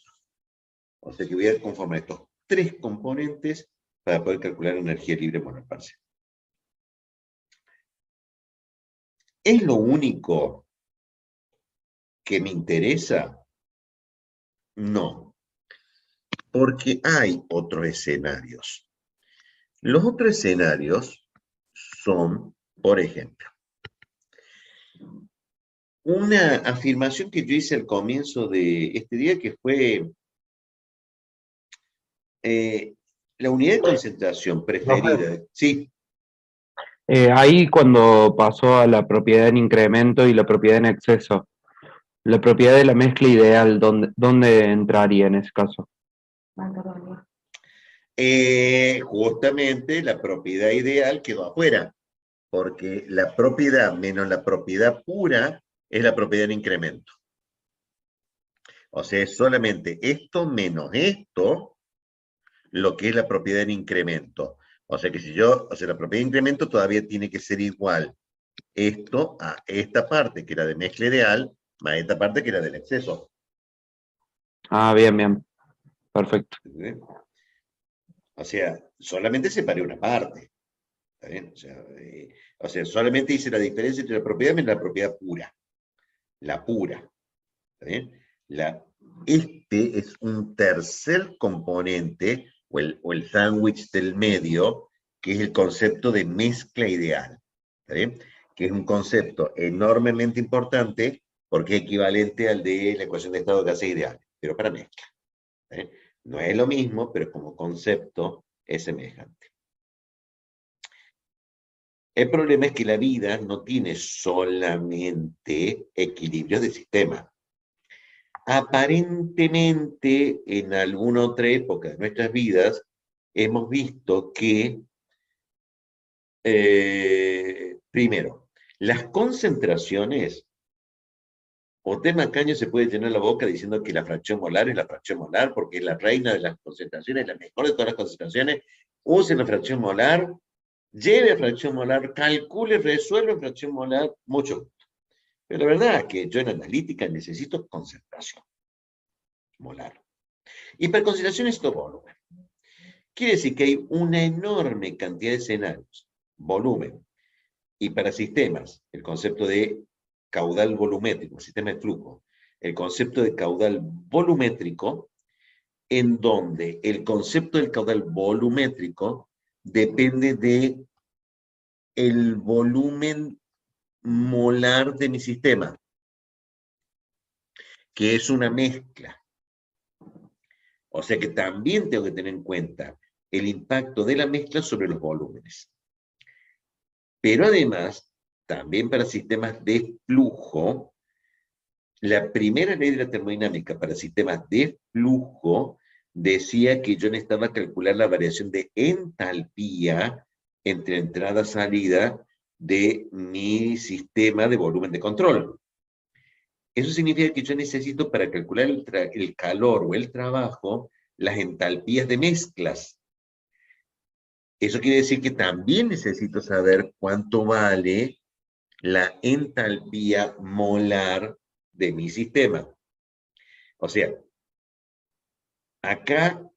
O sea que voy a conformar estos tres componentes para poder calcular energía libre molar parcial. ¿Es lo único que me interesa? No, porque hay otros escenarios. Los otros escenarios son, por ejemplo, una afirmación que yo hice al comienzo de este día, que fue la unidad de concentración preferida. Sí. Ahí cuando pasó a la propiedad en incremento y la propiedad en exceso, la propiedad de la mezcla ideal, ¿dónde entraría en ese caso? Justamente la propiedad ideal quedó afuera, porque la propiedad menos la propiedad pura es la propiedad en incremento. O sea, es solamente esto menos esto lo que es la propiedad en incremento. O sea que si yo, o sea, la propiedad de incremento todavía tiene que ser igual esto a esta parte que era de mezcla ideal, más esta parte que era del exceso. Ah, bien, bien. Perfecto. ¿Sí? O sea, solamente separé una parte. ¿Está bien? O sea, solamente hice la diferencia entre la propiedad y la propiedad pura. La pura. ¿Está bien? Este es un tercer componente, o el sándwich del medio, que es el concepto de mezcla ideal. ¿Está bien? Que es un concepto enormemente importante porque es equivalente al de la ecuación de estado de gases ideal, pero para mezcla. ¿Está bien? No es lo mismo, pero como concepto es semejante. El problema es que la vida no tiene solamente equilibrios de sistema. Aparentemente, en alguna otra época de nuestras vidas, hemos visto que, primero, las concentraciones, Otés Macaño se puede llenar la boca diciendo que la fracción molar es la fracción molar porque es la reina de las concentraciones, la mejor de todas las concentraciones. Usen la fracción molar lleve a fracción molar, calcule, resuelve fracción molar, mucho gusto. Pero la verdad es que yo en analítica necesito concentración molar. Y para concentración necesito volumen. Quiere decir que hay una enorme cantidad de escenarios, volumen, y para sistemas, el concepto de caudal volumétrico, sistema de flujo, el concepto de caudal volumétrico, en donde el concepto del caudal volumétrico depende de el volumen molar de mi sistema, que es una mezcla. O sea que también tengo que tener en cuenta el impacto de la mezcla sobre los volúmenes. Pero además, también para sistemas de flujo, la primera ley de la termodinámica para sistemas de flujo decía que yo necesitaba calcular la variación de entalpía entre entrada y salida de mi sistema de volumen de control. Eso significa que yo necesito para calcular el calor o el trabajo, las entalpías de mezclas. Eso quiere decir que también necesito saber cuánto vale la entalpía molar de mi sistema. O sea, acá,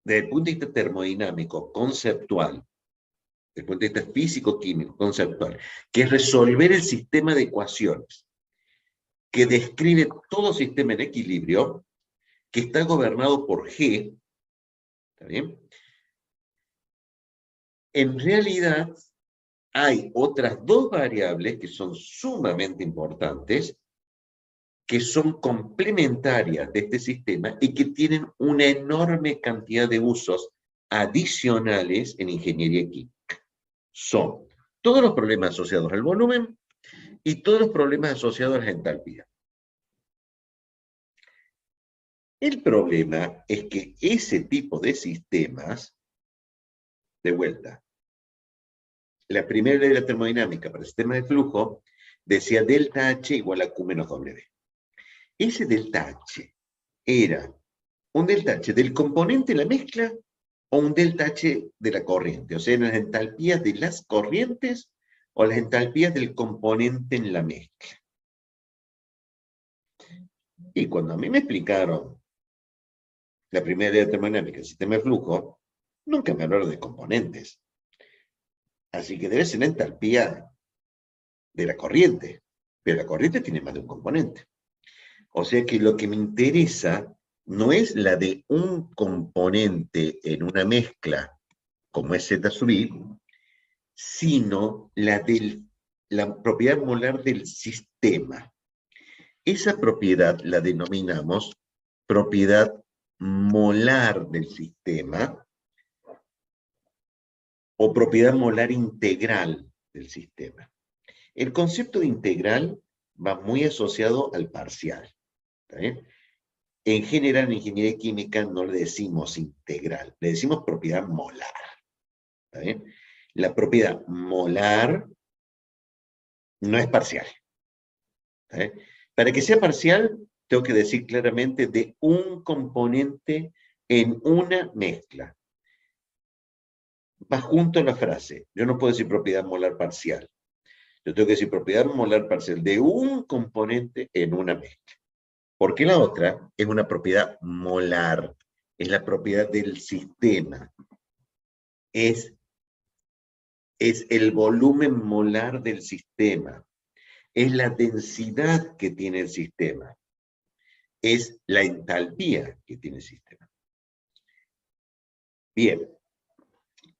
desde el punto de vista termodinámico, conceptual, desde el punto de vista físico-químico, conceptual, que es resolver el sistema de ecuaciones que describe todo sistema en equilibrio, que está gobernado por G, ¿está bien? En realidad, hay otras dos variables que son sumamente importantes, que son complementarias de este sistema y que tienen una enorme cantidad de usos adicionales en ingeniería química. Son todos los problemas asociados al volumen y todos los problemas asociados a la entalpía. El problema es que ese tipo de sistemas, de vuelta, la primera ley de la termodinámica para el sistema de flujo decía delta H igual a Q menos W. Ese delta H era un delta H del componente de la mezcla o un delta H de la corriente, o sea, las entalpías de las corrientes o las entalpías del componente en la mezcla. Y cuando a mí me explicaron la primera ley de termodinámica del sistema de flujo, nunca me hablaron de componentes. Así que debe ser la entalpía de la corriente, pero la corriente tiene más de un componente. O sea que lo que me interesa no es la de un componente en una mezcla, como es Z sub I, sino la de la propiedad molar del sistema. Esa propiedad la denominamos propiedad molar del sistema o propiedad molar integral del sistema. El concepto de integral va muy asociado al parcial. ¿Está bien? En general, en ingeniería química no le decimos integral, le decimos propiedad molar. ¿Está bien? La propiedad molar no es parcial. ¿Está bien? Para que sea parcial, tengo que decir claramente de un componente en una mezcla. Va junto a la frase. Yo no puedo decir propiedad molar parcial. Yo tengo que decir propiedad molar parcial de un componente en una mezcla. Porque la otra es una propiedad molar, es la propiedad del sistema. Es el volumen molar del sistema. Es la densidad que tiene el sistema. Es la entalpía que tiene el sistema. Bien,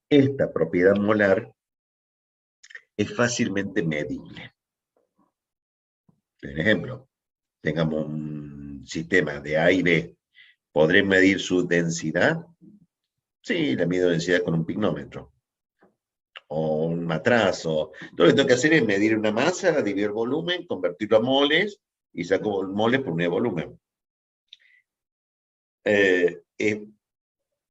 esta propiedad molar es fácilmente medible. Por ejemplo, tengamos un sistema de A y B, ¿podré medir su densidad? Sí, la mido densidad con un pignómetro. O un matrazo. Todo lo que tengo que hacer es medir una masa, dividir el volumen, convertirlo a moles, y saco moles por unidad de volumen. Es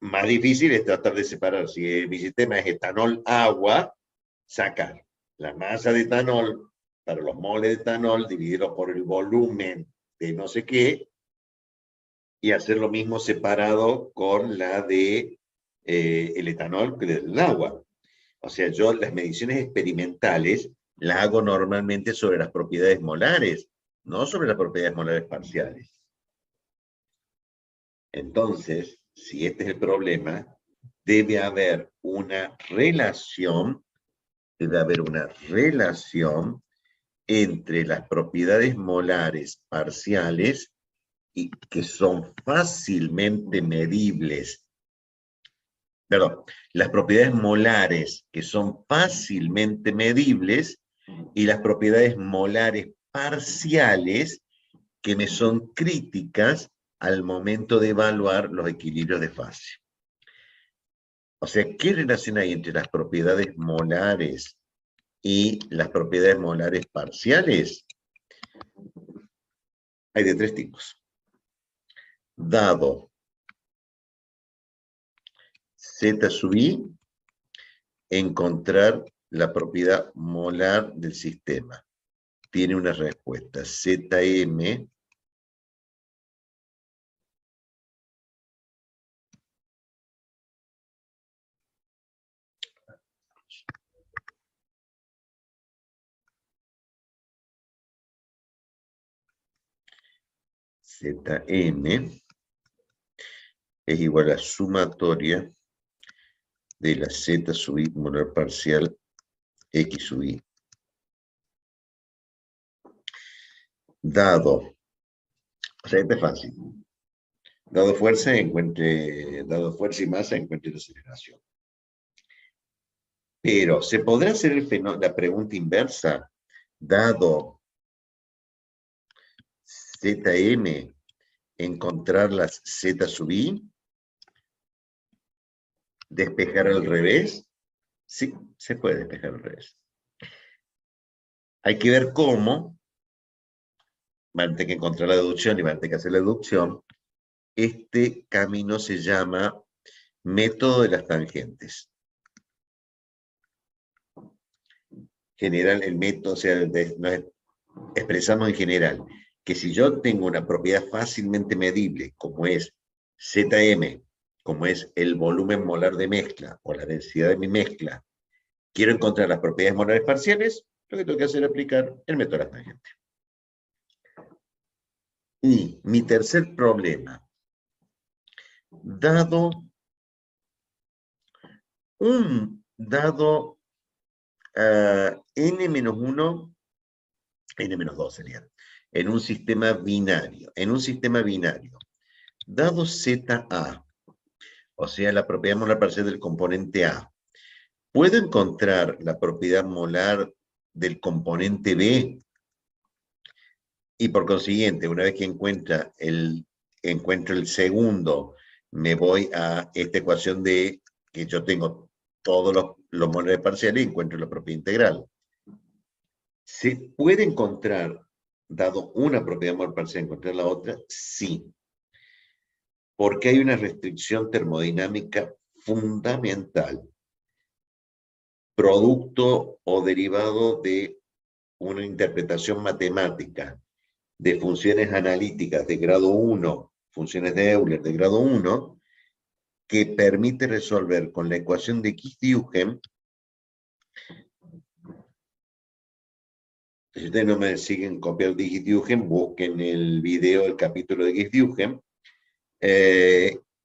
más difícil es tratar de separar. Si mi sistema es etanol-agua, sacar la masa de etanol para los moles de etanol, dividirlo por el volumen de no sé qué, y hacer lo mismo separado con la de el etanol que del agua. O sea, yo las mediciones experimentales las hago normalmente sobre las propiedades molares, no sobre las propiedades molares parciales. Entonces, si este es el problema, debe haber una relación entre las propiedades molares parciales y que son fácilmente medibles. Perdón, las propiedades molares que son fácilmente medibles y las propiedades molares parciales que me son críticas al momento de evaluar los equilibrios de fase. O sea, ¿qué relación hay entre las propiedades molares y las propiedades molares parciales? Hay de tres tipos. Dado Z sub I, encontrar la propiedad molar del sistema. Tiene una respuesta. Zm Zm es igual a sumatoria de la Z sub I molar parcial X sub I. Dado, o sea, este es fácil. Dado fuerza y masa, encuentre la aceleración. Pero, ¿se podrá hacer la pregunta inversa? Dado Zm, encontrar las Z sub I, despejar al revés. Sí, se puede despejar al revés. Hay que ver cómo. Van a tener que encontrar la deducción y van a tener que hacer la deducción. Este camino se llama método de las tangentes. General, el método, o sea, nos expresamos en general que si yo tengo una propiedad fácilmente medible, como es Zm, como es el volumen molar de mezcla o la densidad de mi mezcla, quiero encontrar las propiedades molares parciales, lo que tengo que hacer es aplicar el método de las tangentes. Y mi tercer problema, dado n-1, n-2 sería, en un sistema binario, dado ZA, o sea, la propiedad molar parcial del componente A, ¿puedo encontrar la propiedad molar del componente B? Y por consiguiente, una vez que encuentro el segundo, me voy a esta ecuación de que yo tengo todos los molares parciales y encuentro la propiedad integral. ¿Se puede encontrar, dado una propiedad molar parcial, encontrar la otra? Sí. Porque hay una restricción termodinámica fundamental, producto o derivado de una interpretación matemática de funciones analíticas de grado 1, funciones de Euler de grado 1, que permite resolver con la ecuación de Gies-Dügen. Si ustedes no me siguen copiando de Gies-Dügen, busquen el video, el capítulo de Gies-Dügen,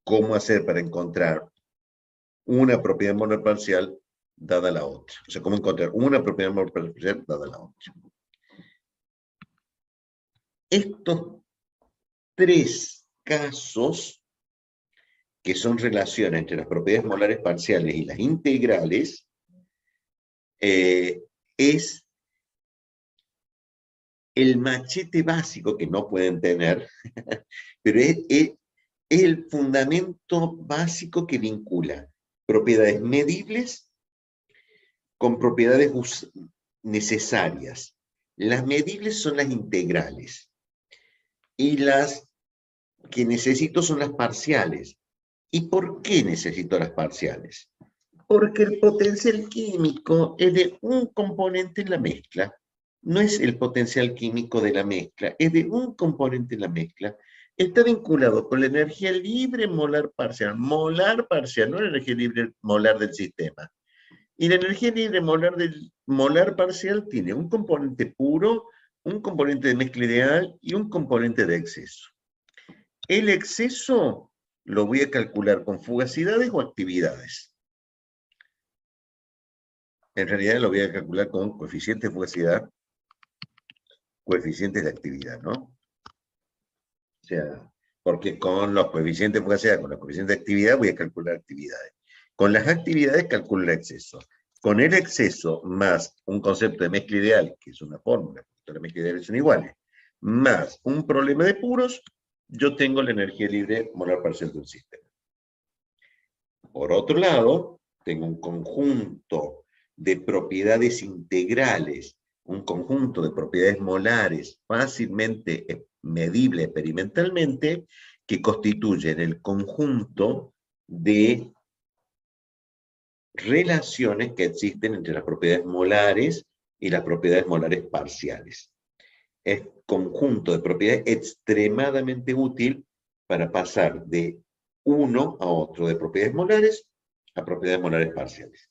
cómo hacer para encontrar una propiedad molar parcial dada la otra. O sea, cómo encontrar una propiedad molar parcial dada la otra. Estos tres casos, que son relaciones entre las propiedades molares parciales y las integrales, es el machete básico que no pueden tener, pero es el fundamento básico que vincula propiedades medibles con propiedades necesarias. Las medibles son las integrales y las que necesito son las parciales. ¿Y por qué necesito las parciales? Porque el potencial químico es de un componente en la mezcla. No es el potencial químico de la mezcla, es de un componente en la mezcla. Está vinculado con la energía libre molar parcial, no la energía libre molar del sistema. Y la energía libre molar del molar parcial tiene un componente puro, un componente de mezcla ideal y un componente de exceso. El exceso lo voy a calcular con fugacidades o actividades. En realidad lo voy a calcular con coeficiente de fugacidad, coeficientes de actividad, ¿no? O sea, porque con los coeficientes de fugacidad, con los coeficientes de actividad voy a calcular actividades. Con las actividades calculo el exceso. Con el exceso más un concepto de mezcla ideal, que es una fórmula, porque las mezclas ideales son iguales, más un problema de puros, yo tengo la energía libre molar parcial de un sistema. Por otro lado, tengo un conjunto de propiedades integrales, un conjunto de propiedades molares fácilmente medible experimentalmente, que constituyen el conjunto de relaciones que existen entre las propiedades molares y las propiedades molares parciales. Es conjunto de propiedades extremadamente útil para pasar de uno a otro, de propiedades molares a propiedades molares parciales.